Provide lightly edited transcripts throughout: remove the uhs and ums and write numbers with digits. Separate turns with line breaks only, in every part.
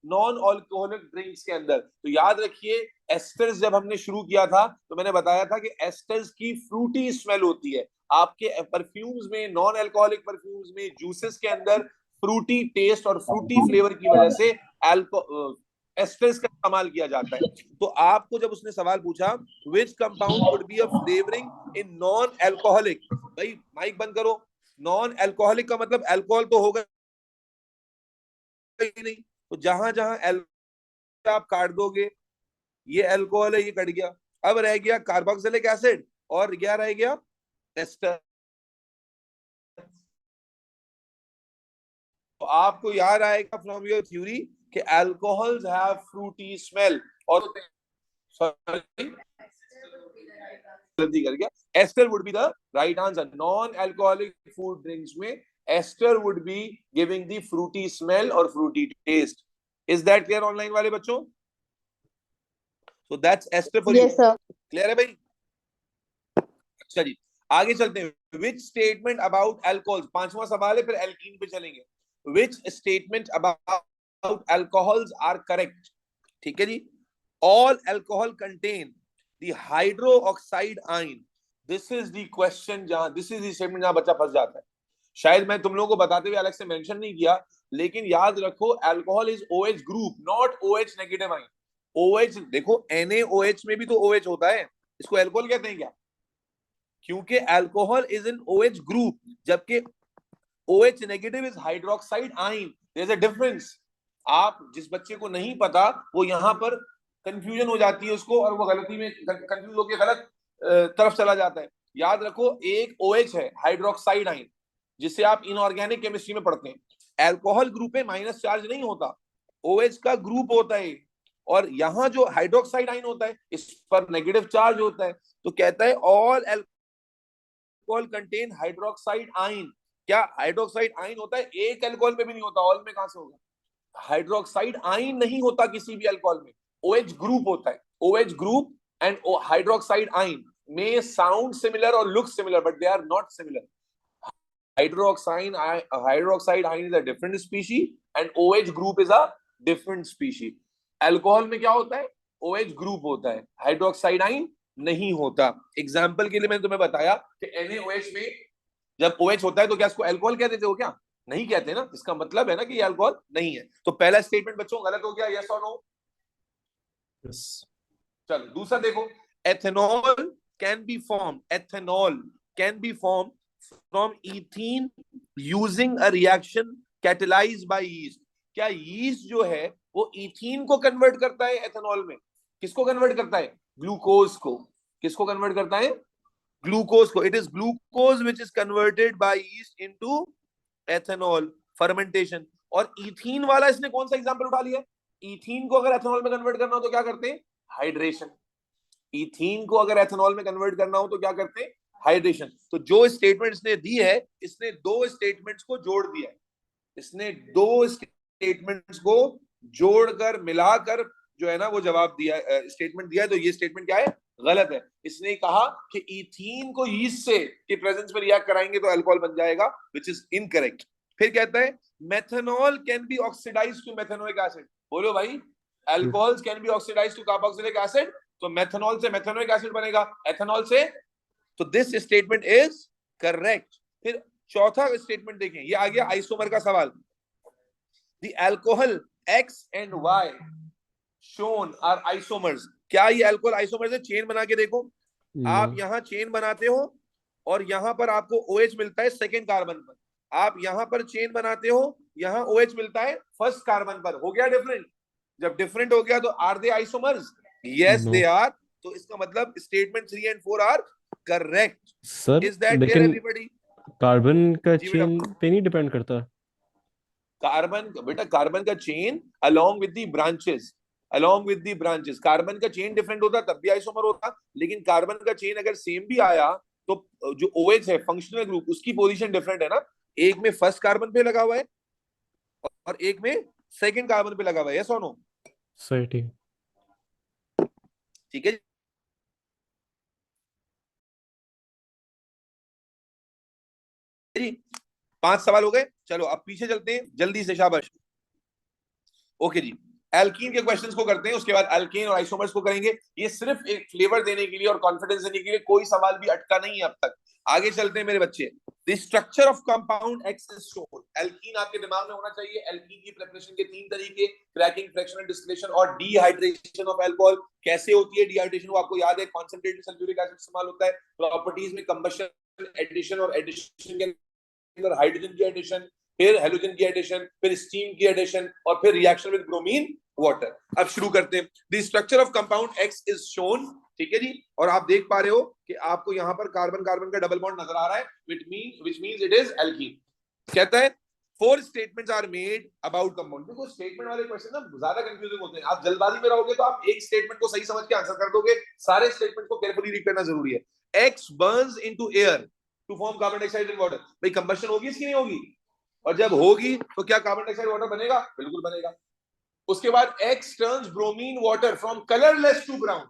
Non alcoholic drinks के अंदर। तो याद रखिए, एस्टर्स जब हमने शुरू किया था तो मैंने बताया था कि एस्टर्स की फ्रूटी स्मेल होती है। आपके परफ्यूम्स में, नॉन अल्कोहलिक परफ्यूम्स में, जूसेस के अंदर फ्रूटी टेस्ट और फ्रूटी फ्लेवर की वजह से एस्टर्स का इस्तेमाल किया जाता है। तो आपको जब उसने सवाल पूछा which compound would be a flavouring in non alcoholic, भाई माइक बंद करो। नॉन अल्कोहलिक का मतलब अल्कोहल तो होगा ही नहीं, तो जहां जहां अल्कोहल आप काट दोगे, ये अल्कोहल है, ये कट गया। अब रह गया कार्बोक्सिलिक एसिड और क्या रह गया, एस्टर। तो आपको याद आएगा फ्रॉम योर थ्योरी कि अल्कोहल्स हैव फ्रूटी स्मेल, और सॉरी गलती कर गया, ester would be the right answer. Non alcoholic food drinks में ester would be giving the fruity smell और fruity taste. Is that clear online वाले बच्चों? So that's ester for you.
Yes sir.
Clear है भाई? अच्छा जी, आगे चलते हैं। विच स्टेटमेंट अबाउट अल्कोहल, पांचवा सवाल है, फिर एल्कीन पे चलेंगे। Which statement about alcohols are correct? ठीक है जी। All alcohol contain the hydroxide ion. This is the question, जहां दिस इज द स्टेटमेंट जहां बच्चा फंस जाता है। शायद मैं तुम लोगों को बताते हुए अलग से मेंशन नहीं किया, लेकिन याद रखो alcohol is OH group, not OH negative ion. OH देखो, NaOH में भी तो OH होता है, इसको अल्कोहल कहते हैं क्या? क्योंकि alcohol is in OH group, जबकि OH negative is hydroxide ion. There is a difference. आप जिस बच्चे को नहीं पता वो यहां पर कंफ्यूजन हो जाती है उसको, और वो गलती में कंफ्यूज होकर गलत तरफ चला जाता है। याद रखो, एक OH है हाइड्रोक्साइड आयन, जिसे आप इनऑर्गेनिक केमिस्ट्री में पढ़ते हैं। अल्कोहल ग्रुप में माइनस चार्ज नहीं होता, OH का ग्रुप होता है। और यहां जो हाइड्रोक्साइड आयन होता है इस पर नेगेटिव चार्ज होता है। तो कहता है all alcohol contain hydroxide ion. क्या हाइड्रोक्साइड आयन होता है? एक अल्कोहल में भी नहीं होता, ऑल में कहां से होगा? हाइड्रोक्साइड आयन नहीं होता किसी भी अल्कोहल में, OH ग्रुप होता है। OH group and hydroxide ion may sound similar or look similar, but they are not similar. Hydroxide ion is a different species and OH group is a different species. Alcohol में क्या होता है? OH group होता है, hydroxide ion नहीं होता। Example के लिए मैंने तुम्हें बताया कि NaOH में जब OH होता है तो क्या इसको अल्कोहल कह देते हो क्या? नहीं कहते ना, इसका मतलब है ना कि ये अल्कोहल नहीं है। तो पहला स्टेटमेंट बच्चों गलत हो गया, यस और नो?
यस।
चलो दूसरा देखो, ethanol can be form, ethanol can be form from ethene using a reaction catalysed by yeast. क्या यीस्ट जो है वो इथीन को कन्वर्ट करता है एथेनॉल में? किसको कन्वर्ट करता है? ग्लूकोज को। किसको कन्वर्ट करता है? ग्लूकोज को। It is glucose which is converted bye yeast into ethanol, fermentation. और इथीन वाला इसने कौन सा एग्जांपल उठा लिया? इथीन को अगर एथेनॉल में कन्वर्ट करना हो तो क्या करते हैं? हाइड्रेशन। इथीन को अगर एथेनॉल में कन्वर्ट करना हो तो क्या करते हैं? हाइड्रेशन। तो जो स्टेटमेंट इसने दी है, इसने दो स्टेटमेंट्स को जोड़ दिया है। इसने दो स्टेटमेंट्स को जोड़कर मिलाकर जो है ना वो जवाब दिया, स्टेटमेंट दिया है। तो ये स्टेटमेंट क्या है? गलत है। इसने कहा कि इथीन को यीस्ट से के प्रेजेंस में रिएक्ट कराएंगे तो अल्कोहल बन जाएगा, विच इज इनकरेक्ट। फिर कहता है methanol can be oxidised to methanoic acid. बोलो भाई, alcohols can be oxidised to carboxylic acid. तो मेथनॉल से मेथेनोइक एसिड बनेगा, एथेनॉल से। तो दिस स्टेटमेंट इज करेक्ट। फिर चौथा स्टेटमेंट देखें, ये आ गया आइसोमर का सवाल। The alcohol X and Y shown are isomers। क्या ये अल्कोहल आइसोमर्स है? चेन बना के देखो। आप यहां चेन बनाते हो और यहां पर आपको OH मिलता है सेकेंड कार्बन पर। आप यहां पर चेन बनाते हो, यहां OH मिलता है फर्स्ट कार्बन पर। हो गया डिफरेंट? जब डिफरेंट हो गया तो are they isomers? Yes they are. तो इसका मतलब statement 3 and 4 are correct.
Sir
is that clear
लेकिन
एवरीबॉडी?
कार्बन का
जी बेटा।
चेन पे नहीं डिपेंड करता।
कार्बन बेटा, कार्बन का chain along with the branches, along with the branches. Carbon का चेन डिफरेंट होता तब भी आइसोमर होता, लेकिन कार्बन का चेन अगर सेम भी आया तो जो OH है फंक्शनल ग्रुप, उसकी पोजीशन डिफरेंट है ना। एक में फर्स्ट कार्बन पे लगा हुआ है और एक में सेकंड कार्बन पे लगा हुआ है। यस और नो?
सही, ठीक।
ठीक है जी। 5 सवाल हो गए। चलो अब पीछे चलते हैं जल्दी से, शाबाश। ओके जी, एल्कीन के क्वेश्चंस को करते हैं, उसके बाद एल्केन और आइसोमर्स को करेंगे। ये सिर्फ एक फ्लेवर देने के लिए और कॉन्फिडेंस देने के लिए, कोई सवाल भी अटका नहीं है अब तक। आगे चलते हैं मेरे बच्चे। The structure of compound x is shown. Alkene आपके दिमाग में होना चाहिए। एल्कीन की प्रिपरेशन के 3 तरीके, क्रैकिंग, फ्रैक्शनल डिस्टिलेशन और डिहाइड्रेशन ऑफ अल्कोहल। कैसे होती है डिहाइड्रेशन, वो आपको याद है, कॉन्सेंट्रेटेड सल्फ्यूरिक एसिड इस्तेमाल होता है। प्रॉपर्टीज में कंबशन, एडिशन और एडिशन के अंदर हाइड्रोजन की एडिशन, फिर हेलोजन की एडिशन, फिर स्टीम की एडिशन और फिर रिएक्शन विद ब्रोमीन वाटर। अब शुरू करते हैं। The structure of compound x is shown, ठीक है जी। और आप देख पा रहे हो कि आपको यहां पर कार्बन कार्बन का डबल बॉन्ड नजर आ रहा है, which means it is alkene। कहता है 4 statements are made about compound. देखो स्टेटमेंट वाले क्वेश्चन ना ज्यादा कंफ्यूजिंग होते हैं। आप जल्दबाजी में रहोगे तो आप एक स्टेटमेंट को सही समझ के आंसर कर दोगे, सारे स्टेटमेंट को केयरफुली रीड करना जरूरी है। X burns into air to form carbon dioxide and water. भाई कंबशन होगी इसकी, नहीं होगी? और जब होगी तो क्या कार्बन डाइऑक्साइड वाटर बनेगा? बिल्कुल बनेगा। उसके बाद X turns bromine water from colourless to brown.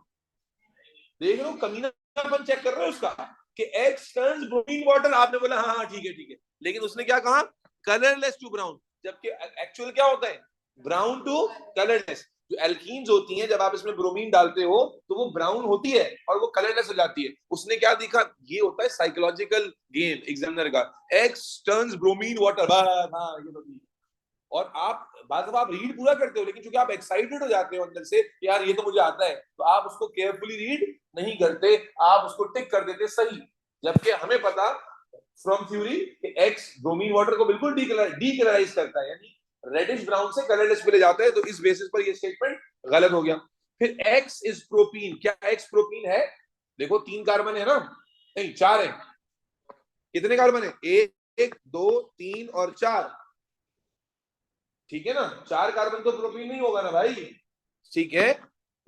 देख रहे हो कमीनापन चेक कर रहे हो उसका, कि एक्स टर्न्स ब्रोमीन वाटर। आपने बोला हाँ हाँ ठीक है ठीक है, लेकिन उसने क्या कहा? कलरलेस टू ब्राउन, जबकि एक्चुअल क्या होता है? Brown to colourless. जो एल्कीन्स होती हैं, जब आप इसमें ब्रोमीन डालते हो तो वो ब्राउन होती है और वो कलरलेस हो जाती है। उसने क्या दिखा? ये होता है साइकोलॉजिकल गेम एग्जामिनर का। एक्स टर्न्स ब्रोमीन वाटर, बस हाँ ये तो ठीक। और आप बाद में आप रीड पूरा करते हो, लेकिन चूंकि आप एक्साइटेड हो जाते हो अंदर से, यार ये तो मुझे आता है, तो आप उसको केयरफुली रीड नहीं करते, आप उसको टिक कर देते सही। जबकि हमें पता फ्रॉम थ्योरी कि एक्स ब्रोमीन वाटर को बिल्कुल डीकलराइज करता है, यानी रेडिश ब्राउन से कलरलेस पे ले जाता है। तो इस बेसिस पर ये स्टेटमेंट गलत हो गया। फिर एक्स इज प्रोपीन। क्या एक्स प्रोपीन है? देखो 3 कार्बन है ना, नहीं 4 है। कितने कार्बन है? 1 2 3 और 4, ठीक है ना? 4 कार्बन तो प्रोपीन नहीं होगा ना भाई, ठीक है।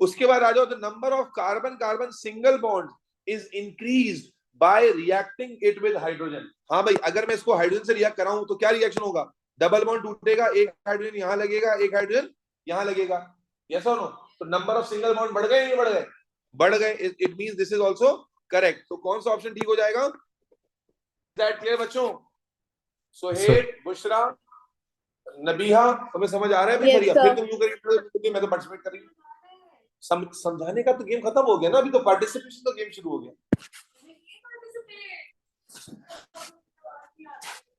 उसके बाद आ जाओ, the number of carbon carbon single bond is increased by reacting it with hydrogen. हाँ भाई, अगर मैं इसको हाइड्रोजन से रिएक्ट कराऊं तो क्या रिएक्शन होगा? डबल बॉन्ड टूटेगा, एक हाइड्रोजन यहां लगेगा, एक हाइड्रोजन यहां लगेगा। यस और नो? तो नंबर ऑफ सिंगल बॉन्ड बढ़ गए या नहीं बढ़ गए? बढ़ गए। It means this is also correct. तो कौन सा ऑप्शन ठीक हो जाएगा? दैट क्लियर बच्चों?
सर
सोहेब, बुशरा, नबीहा, तुम्हें समझ आ रहा है भाई?
Yes,
बढ़िया।
sir.
फिर तुम यूं करेंगे, मैं तो पार्टिसिपेट कर रही हूँ। समझाने का तो गेम खत्म हो गया ना, अभी तो पार्टिसिपेशन तो गेम शुरू हो गया।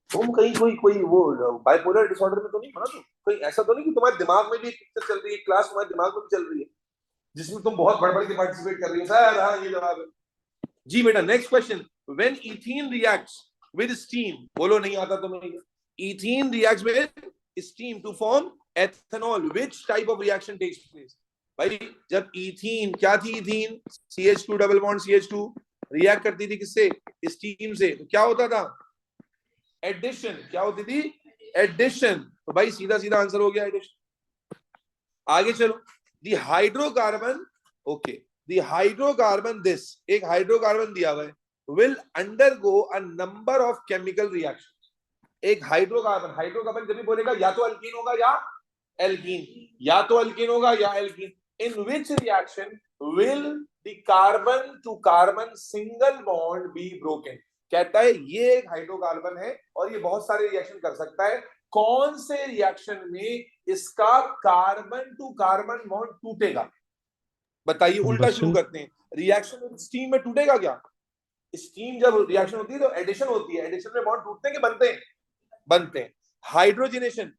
तुम कहीं कोई कोई वो बाइपोलर डिसऑर्डर में तो नहीं पड़ा? तुम कहीं ऐसा तो नहीं कि तुम्हारे दिमाग में भी एक पिक्चर चल रही है, क्लास तुम्हारे दिमाग में भी चल रही है, जिसमें तुम बहुत बढ़ बढ़ के पार्टिसिपेट कर रही हो? सर हाँ ये जवाब है जी बेटा। Next question, when ethene reacts with steam. बोलो नहीं आता तुम्हें? Ethene reacts with steam to form ethanol, which type of reaction takes place? भाई जब इथीन, क्या थी ethene? CH2 double bond CH2 react करती थी किससे? स्टीम से। तो क्या होता था? एडिशन। क्या होती थी? एडिशन। तो भाई सीधा सीधा आंसर हो गया एडिशन। आगे चलो। The hydrocarbon, okay, the hydrocarbon, this एक हाइड्रोकार्बन दिया हुआ है, will undergo a number of chemical reaction. एक हाइड्रोकार्बन, हाइड्रोकार्बन जब भी बोलेगा या तो अल्कीन होगा या एल्कीन, या तो अल्कीन होगा या alkene. In which reaction will the carbon to carbon single bond be broken? कहता है ये एक हाइड्रोकार्बन है और ये बहुत सारे रिएक्शन कर सकता है। कौन से रिएक्शन में इसका कार्बन टू कार्बन बॉन्ड टूटेगा? बताइए। उल्टा शुरू
कंबशन।
करते हैं। रिएक्शन स्टीम में टूटेगा क्या? स्टीम जब रिएक्शन होती है तो एडिशन होती है, एडिशन में बॉन्ड टूटते हैं कि बनते हैं? बनते हैं। हाइड्रोजनेशन,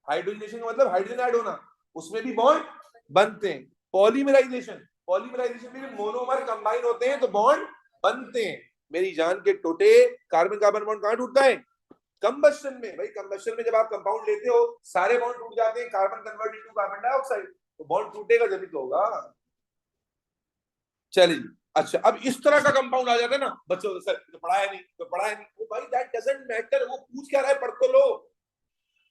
हाइड्रोजनेशन का मतलब हाइड्रोजन ऐड होना, उसमें भी बॉन्ड बनते हैं। पॉलीमराइजेशन, पॉलीमराइजेशन में भी मोनोमर कंबाइन होते हैं तो बॉन्ड बनते हैं। मेरी जान के टोटे, कार्बन कार्बन बॉन्ड कहां टूटता है? कंबशन में। भाई कंबशन में जब आप कंपाउंड लेते हो सारे बॉन्ड टूट जाते हैं, carbon convert into carbon dioxide, तो बॉन्ड टूटेगा जब ही तो होगा। चलिए अच्छा, अब इस तरह का कंपाउंड आ जाता है ना बच्चों, सर तो पढ़ाया नहीं तो पढ़ाया नहीं, वो भाई दैट डजंट मैटर, वो पूछ क्या रहा है पढ़ तो लो।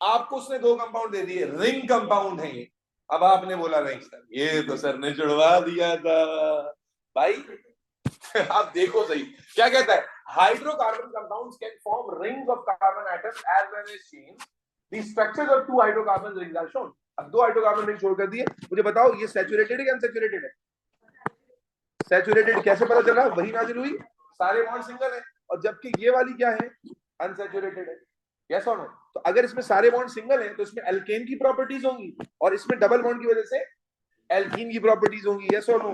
आपको उसने 2 कंपाउंड दे दिए, रिंग कंपाउंड है ये। अब आपने बोला नहीं सर, ये तो सर ने जुड़वा दिया था भाई। आप देखो सही क्या कहता है, hydrocarbon compounds can form rings of carbon atoms as well as chains, the structures of 2 hydrocarbon rings are shown. अब 2 हाइड्रोकार्बन रिंग छोड़ कर दिए, मुझे बताओ ये सैचुरेटेड है या अनसैचुरेटेड है? सैचुरेटेड कैसे पता चला? वही नाजिल हुई, सारे बॉन्ड सिंगल है, और जबकि ये वाली क्या है? अनसैचुरेटेड है। यस और नो? तो अगर इसमें सारे बॉन्ड सिंगल हैं तो इसमें एल्केन की प्रॉपर्टीज होंगी और इसमें डबल बॉन्ड की वजह से एल्कीन की प्रॉपर्टीज होंगी। यस और नो?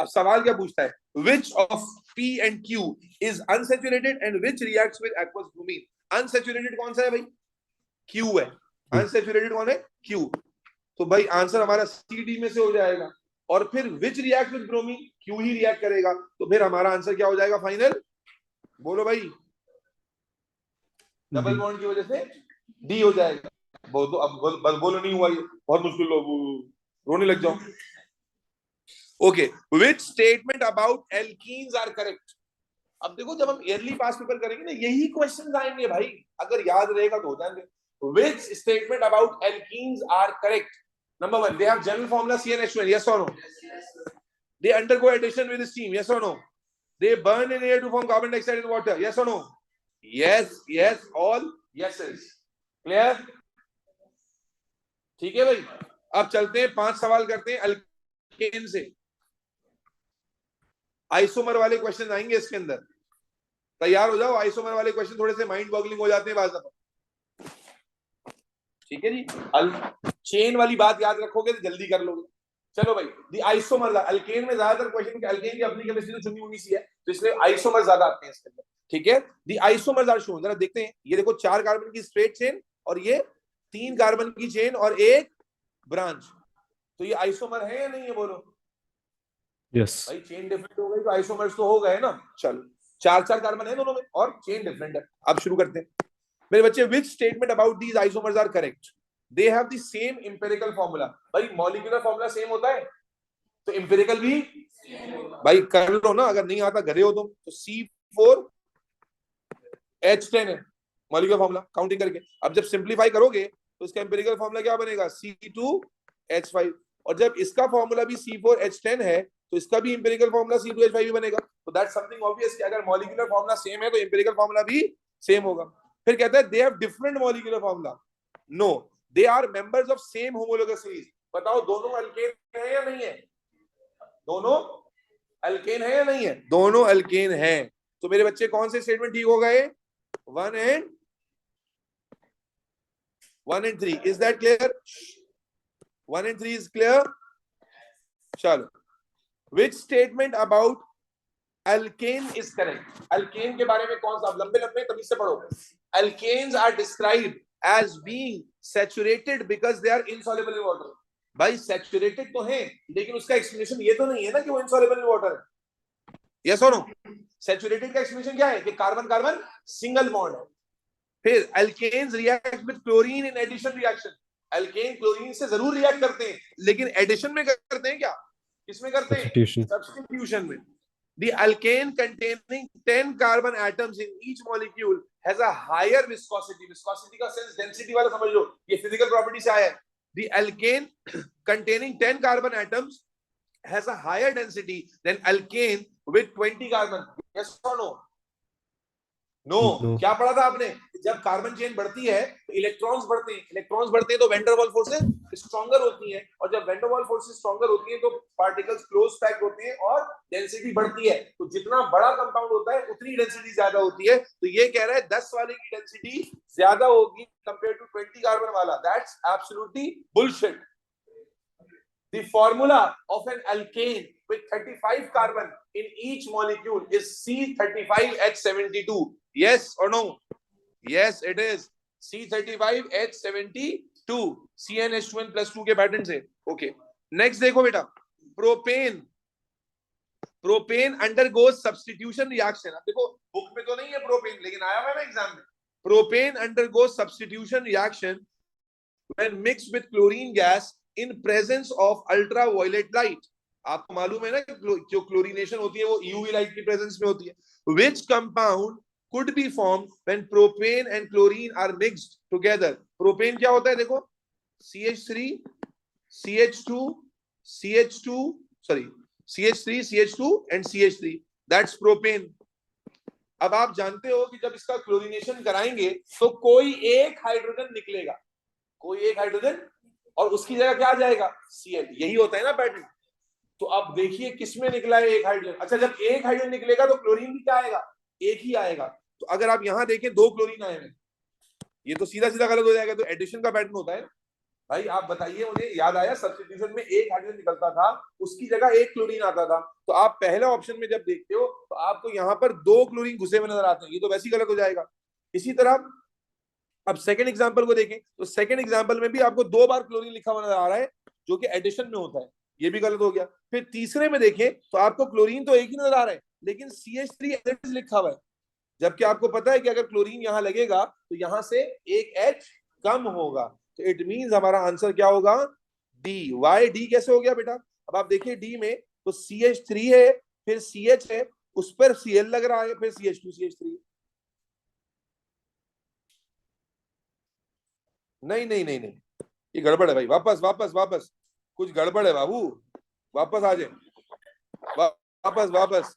अब सवाल क्या पूछता है, which of P and Q is unsaturated and which reacts with aqueous bromine? Unsaturated कौन सा है भाई? Q है। Unsaturated कौन है? Q। तो भाई आंसर हमारा CD में से हो जाएगा। और फिर which reacts with bromine? Q he react करेगा। तो फिर हमारा आंसर क्या हो जाएगा फाइनल? बोलो भाई। डबल बॉन्ड की वजह से D हो जाएगा। बोल दो अब, बस बोलो नहीं हुआ ये, बहुत मुश्किल रोने लग जाओ। Okay, which statement about alkenes are correct? अब देखो जब हम ईयरली पास पेपर करेंगे ना यही क्वेश्चंस आएंगे भाई, अगर याद रहेगा तो हो जाएंगे। which statement about alkenes are correct? Number 1, they have general formula CnH2, yes or no? They undergo addition with steam, yes or no? They burn in air to form carbon dioxide and water, yes or no? Yes, yes, all yeses. Clear? ठीक है भाई, अब चलते हैं 5 सवाल करते हैं alkane से। आइसोमर वाले क्वेश्चन आएंगे इसके अंदर, तैयार हो जाओ। आइसोमर वाले क्वेश्चन थोड़े से माइंड बॉगलिंग हो जाते हैं बात। ठीक है जी, चेन वाली बात याद रखोगे तो जल्दी कर लोगे। चलो भाई, दी आइसोमर, अल्केन में ज्यादातर क्वेश्चन, अल्केन की अपनी केमिस्ट्री तो चुनी हुई सी है तो इसलिए आइसोमर ज्यादा आते हैं इसके अंदर। ठीक है, दी आइसोमर्स आर शोन, जरा देखते हैं। ये देखो 4 कार्बन की स्ट्रेट चेन और ये 3 कार्बन की चेन और एक ब्रांच, तो ये आइसोमर है या नहीं है? बोलो
यस
भाई। चेन डिफरेंट हो गई तो आइसोमर्स तो हो गए ना। चलो 4 कार्बन है दोनों में और चेन डिफरेंट है। अब शुरू करते हैं मेरे बच्चे। Which statement about these isomers are correct? They have the same empirical formula. भाई मॉलिक्यूलर फॉर्मूला सेम होता है तो एम्पिरिकल भी भाई कर लो ना, अगर नहीं आता घरे हो तुम तो C4H10 है मॉलिक्यूलर फॉर्मूला काउंटिंग करके। अब जब सिंप्लीफाई करोगे तो इसका एम्पिरिकल फॉर्मूला क्या बनेगा? C2H5। और जब इसका फॉर्मूला भी C4H10 है तो इसका भी एम्पिरिकल फॉर्मूला C2H5 ही बनेगा। तो दैट्स समथिंग ऑब्वियस कि अगर मॉलिक्यूलर फॉर्मूला सेम है तो एम्पिरिकल फॉर्मूला भी सेम होगा। फिर कहता है they have different molecular formula. No, they are members of same homologous series. बताओ दोनों अल्केन है या नहीं है? दोनों अल्केन है या नहीं है? दोनों अल्केन है। तो मेरे बच्चे कौन से स्टेटमेंट ठीक हो गए? 1 and 3। Is that clear? 1 and 3 is clear. चलो, which statement about alkane is correct? alkane के बारे में कौन सा, लंबे लंबे तभी से पढ़ो। alkanes are described as being saturated because they are insoluble in water। भाई सैचुरेटेड तो है लेकिन उसका एक्सप्लेनेशन ये तो नहीं है ना कि वो इनसॉल्युबल इन वाटर है। यस और नो? सैचुरेटेड का एक्सप्लेनेशन क्या है कि कार्बन कार्बन सिंगल बॉन्ड है। फिर alkanes react with chlorine in addition reaction। alkane chlorine से जरूर रिएक्ट करते हैं लेकिन एडिशन में करते हैं क्या? किसमें करते हैं? सब्स्टिट्यूशन में। The alkane containing 10 carbon atoms in each molecule has a higher viscosity। viscosity का सेंस डेंसिटी वाला समझ लो, ये फिजिकल प्रॉपर्टी से आया है। The alkane containing 10 carbon atoms has a higher density than alkane with 20 carbon। Yes or no? No। क्या पढ़ा था आपने? जब कार्बन चेन बढ़ती है तो इलेक्ट्रॉन्स बढ़ते हैं, इलेक्ट्रॉन्स बढ़ते हैं तो van der Waals forces stronger होती हैं, और जब van der Waals forces stronger होती हैं तो पार्टिकल्स क्लोज पैक्ड होते हैं और डेंसिटी बढ़ती है। तो जितना बड़ा कंपाउंड होता है उतनी डेंसिटी ज्यादा होती है। तो ये कह रहा है 10 वाले की डेंसिटी ज्यादा होगी कंपेयर टू 20 कार्बन वाला। That's absolutely bullshit. The formula of an alkane with 35 carbon in each molecule is C35H72। Yes or no? Yes, it is C35H72 CnH2n plus 2 के पैटर्न से। ओके, नेक्स्ट देखो बेटा, propane. Propane undergoes substitution reaction. अब देखो book में तो नहीं है प्रोपेन लेकिन आया हुआ है एग्जाम में। Propane undergoes substitution reaction when mixed with chlorine gas in presence of ultraviolet light। आपको मालूम है ना जो क्लोरीनेशन होती है वो यूवी लाइट की प्रेजेंस में होती है। which compound could be formed when propane and chlorine are mixed together? Propane क्या होता है? देखो CH3 CH2 CH2 sorry CH3 CH2 and CH3, that's propane। अब आप जानते हो कि जब इसका क्लोरीनेशन कराएंगे तो कोई एक हाइड्रोजन निकलेगा, कोई एक हाइड्रोजन, और उसकी जगह क्या आ जाएगा? Cl। यही होता है ना पैटर्न। तो अब देखिए किसमें निकला है एक हाइड्रोजन। अच्छा, जब एक हाइड्रोजन निकलेगा तो क्लोरीन भी क्या आएगा? एक ही आएगा। तो अगर आप यहाँ देखें 2 क्लोरीन आए हैं, ये तो सीधा सीधा गलत हो जाएगा। तो एडिशन का पैटर्न होता है भाई। आप बताइए, मुझे याद आया सब्स्टिट्यूशन में एक हाइड्रोजन निकलता था, उसकी जगह 1 क्लोरीन आता था। तो आप पहले ऑप्शन में जब देखते हो तो आपको यहाँ पर 2 क्लोरीन घुसे हुए नजर आते हैं, ये तो वैसे ही गलत हो जाएगा। इसी तरह अब सेकंड एग्जांपल को देखें तो सेकंड एग्जांपल में भी आपको 2 बार क्लोरीन लिखा हुआ नजर आ रहा है, जो कि एडिशन में होता है, ये भी गलत हो गया। फिर तीसरे में देखें तो आपको क्लोरीन तो एक ही नजर आ रहा है, लेकिन CH3 लिखा हुआ है, जबकि आपको पता है कि अगर क्लोरीन यहां लगेगा तो यहां से एक H कम होगा। तो इट मींस हमारा आंसर क्या होगा? डी। वाई डी कैसे हो गया बेटा? अब आप देखिए डी में तो CH3 है, फिर CH है, उस पर Cl लग रहा है, फिर CH2 CH3। नहीं नहीं नहीं नहीं, ये गड़बड़ है भाई। वापस वापस वापस, कुछ गड़बड़ है बाबू, वापस आ जाए, वापस वापस,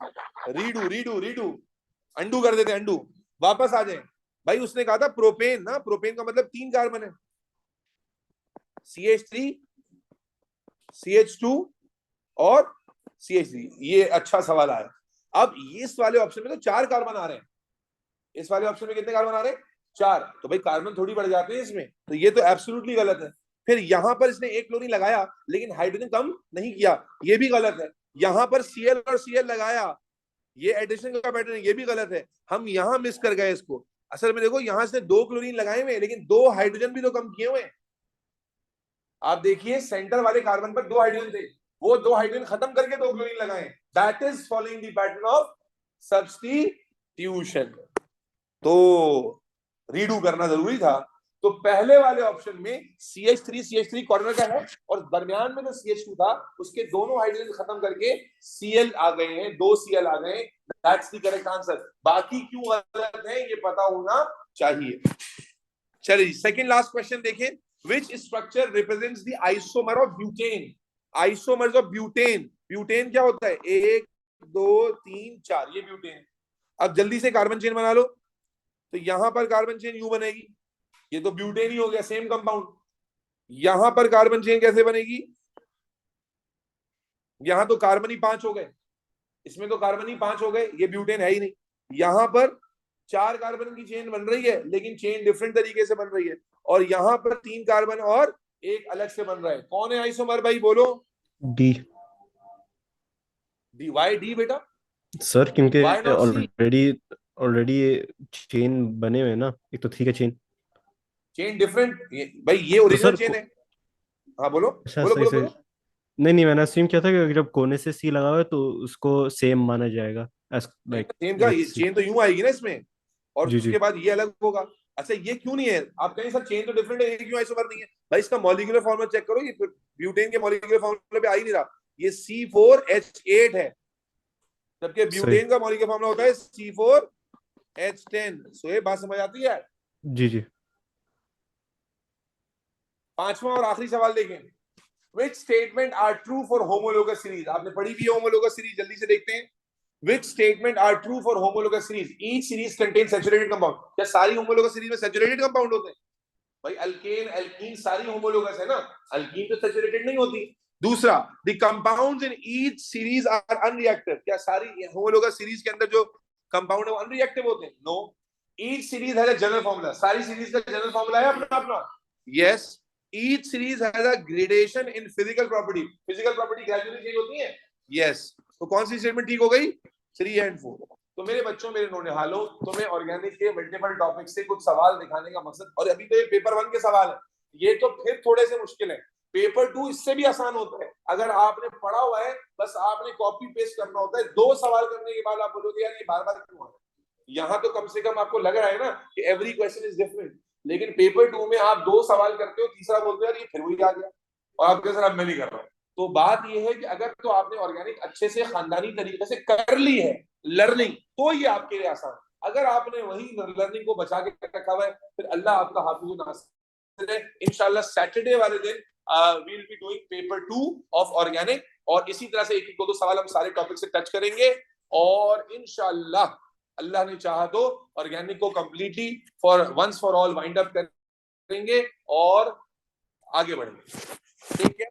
रीडू रीडू रीडू, अंडू कर देते, अंडू, वापस आ जाए भाई। उसने कहा था प्रोपेन ना, प्रोपेन का मतलब 3 कार्बन है, CH3 CH2 और CH3। ये अच्छा सवाल आया। अब इस वाले ऑप्शन में तो 4 कार्बन आ रहे हैं, इस वाले ऑप्शन में कितने कार्बन आ रहे हैं? 4। तो भाई कार्बन थोड़ी बढ़ जाते हैं इसमें, तो ये तो एब्सोल्युटली गलत है। फिर यहां पर इसने 1 क्लोरीन लगाया लेकिन हाइड्रोजन कम नहीं किया, ये भी गलत है। यहां पर Cl और Cl लगाया, ये एडिशन का पैटर्न है, ये भी गलत है। हम यहां मिस कर गए इसको। असल में देखो यहां से 2 क्लोरीन लगाए हुए लेकिन 2 हाइड्रोजन भी तो कम किए हुए। आप देखिए सेंटर वाले कार्बन पर 2 हाइड्रोजन थे, वो 2 हाइड्रोजन खत्म करके 2 क्लोरीन लगाए। That is following the pattern of substitution. तो रीडू करना जरूरी था। तो पहले वाले ऑप्शन में CH3 कॉर्नर का है और दरमियान में जो CH2 था उसके दोनों हाइड्रोजन खत्म करके Cl आ गए हैं, 2 Cl आ गए। That's the correct answer. बाकी क्यों गलत है ये पता होना चाहिए। चलिए सेकंड लास्ट क्वेश्चन देखें। Which structure represents the isomer of butane? Isomers of butane, butane क्या होता है? 1 2 3 4, ये ब्यूटेन। अब जल्दी से कार्बन चेन बना लो। तो यहां पर कार्बन चेन यूं बनेगी, ये तो ब्यूटेन ही हो गया, सेम कंपाउंड। यहां पर कार्बन चेन कैसे बनेगी? यहां तो कार्बन ही 5 हो गए, इसमें तो कार्बन ही 5 हो गए, ये ब्यूटेन है ही नहीं। यहां पर 4 कार्बन की चेन बन रही है लेकिन चेन डिफरेंट तरीके से बन रही है, और यहां पर 3 कार्बन और एक अलग से बन रहा है। कौन है आइसोमर भाई? बोलो।
डी।
डी। वाई डी बेटा?
सर क्योंकि
why not C?
Already already chain बने हुए हैं ना, एक तो ठीक है चेन।
चेन डिफरेंट भाई, ये
तो
ओरिजिनल
सर
चेन है। हाँ बोलो
अच्छा
बोलो
सही
बोलो
सही।
बोलो।
नहीं नहीं, मैंने अस्यूम किया था कि जब कोने से सी लगा हुआ है तो उसको सेम माना जाएगा एज
नहीं
लाइक
चेन का,
विथ
ये
सी।
चेन तो यूं आएगी ना इसमें, और
जी जी।
उसके बाद ये अलग होगा। अच्छा ये क्यों नहीं है? आप कहें सर चेन तो डिफरेंट है, ये क्यों आइसोमर नहीं है? भाई इसका मॉलिक्यूलर फॉर्मूला चेक करो, ये ब्यूटेन के मॉलिक्यूलर फॉर्मूला पे आ ही नहीं रहा। ये C4H8 है, जबकि
सही।
ब्यूटेन का मॉलिक्यूलर फॉर्मूला होता है C4H10। सो ये बात समझ आती है?
जी जी।
पांचवा और आखिरी सवाल देखें। Which statement are true for homologous series? आपने पढ़ी भी है homologous series, जल्दी से देखते हैं। Which statement are true for homologous series? Each series contains saturated compound. क्या सारी homologous series में saturated compound होते हैं? भाई अल्केन एल्कीन सारी homologous है ना, अल्कीन तो saturated नहीं होती। दूसरा, the compounds in each series are unreactive. क्या सारी homologous series के अंदर जो compound है वो unreactive होते हैं? No. Each series has a general formula. सारी series का general formula है अपना अपना? Yes. Each series has a gradation in physical property. Physical property gradually change होती है? Yes. तो कौन सी स्टेटमेंट ठीक हो गई? 3 and 4। तो मेरे बच्चों, मेरे नौनिहालों, तुम्हें ऑर्गेनिक के मल्टीपल टॉपिक से कुछ सवाल दिखाने का मकसद, और अभी तो ये पेपर 1 के सवाल है, ये तो फिर थोड़े से मुश्किल है। पेपर 2 इससे भी आसान होता है, अगर आपने पढ़ा हुआ है, बस आपने कॉपी पेस्ट करना होता है। 2 सवाल करने के बाद आप बोलोगे यार ये बार बार क्यों आ रहा है। यहाँ तो कम से कम आपको लग रहा है ना कि एवरी क्वेश्चन इज डिफरेंट, लेकिन पेपर 2 में आप 2 सवाल करते हो, तीसरा बोलते हो यार ये फिर वही आ गया, और आप कहते अब मैं नहीं कर रहा हूं। तो बात ये है कि अगर तो आपने ऑर्गेनिक अच्छे से खानदानी तरीके से कर ली है लर्निंग, तो ये आपके लिए आसान। अगर आपने वही लर्निंग को बचा के रखा हुआ है, फिर अल्लाह आपका हाफिज़ नासिर है। इंशाल्लाह सैटरडे वाले दिन we will be doing paper 2 of organic, और इसी तरह से एक एक दो सवाल हम सारे टॉपिक से टच करेंगे, और इंशाल्लाह अल्लाह ने चाहा तो ऑर्गेनिक को completely for once for all wind up करेंगे और आगे बढ़ेंगे। ठीक है।